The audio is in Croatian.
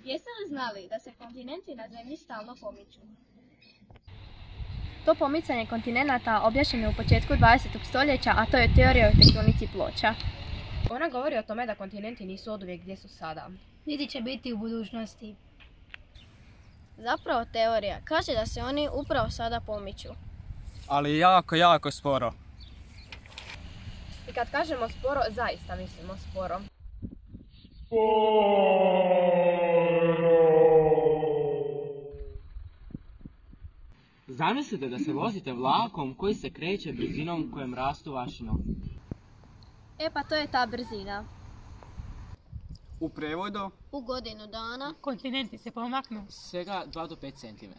Jeste li znali da se kontinenti na Zemlji stalno pomiču? To pomicanje kontinenata objašnjeno je u početku 20. stoljeća, a to je teorija o tektonici ploča. Ona govori o tome da kontinenti nisu oduvijek gdje su sada. Niti će biti u budućnosti. Zapravo teorija kaže da se oni upravo sada pomiču. Ali jako sporo. I kad kažemo sporo, zaista mislimo sporo. Zamislite da se vozite vlakom koji se kreće brzinom kojom rastu vaši noge. E pa to je ta brzina. U prevodu? U godinu dana. Kontinenti se pomaknu. Svega 2 do 5 cm.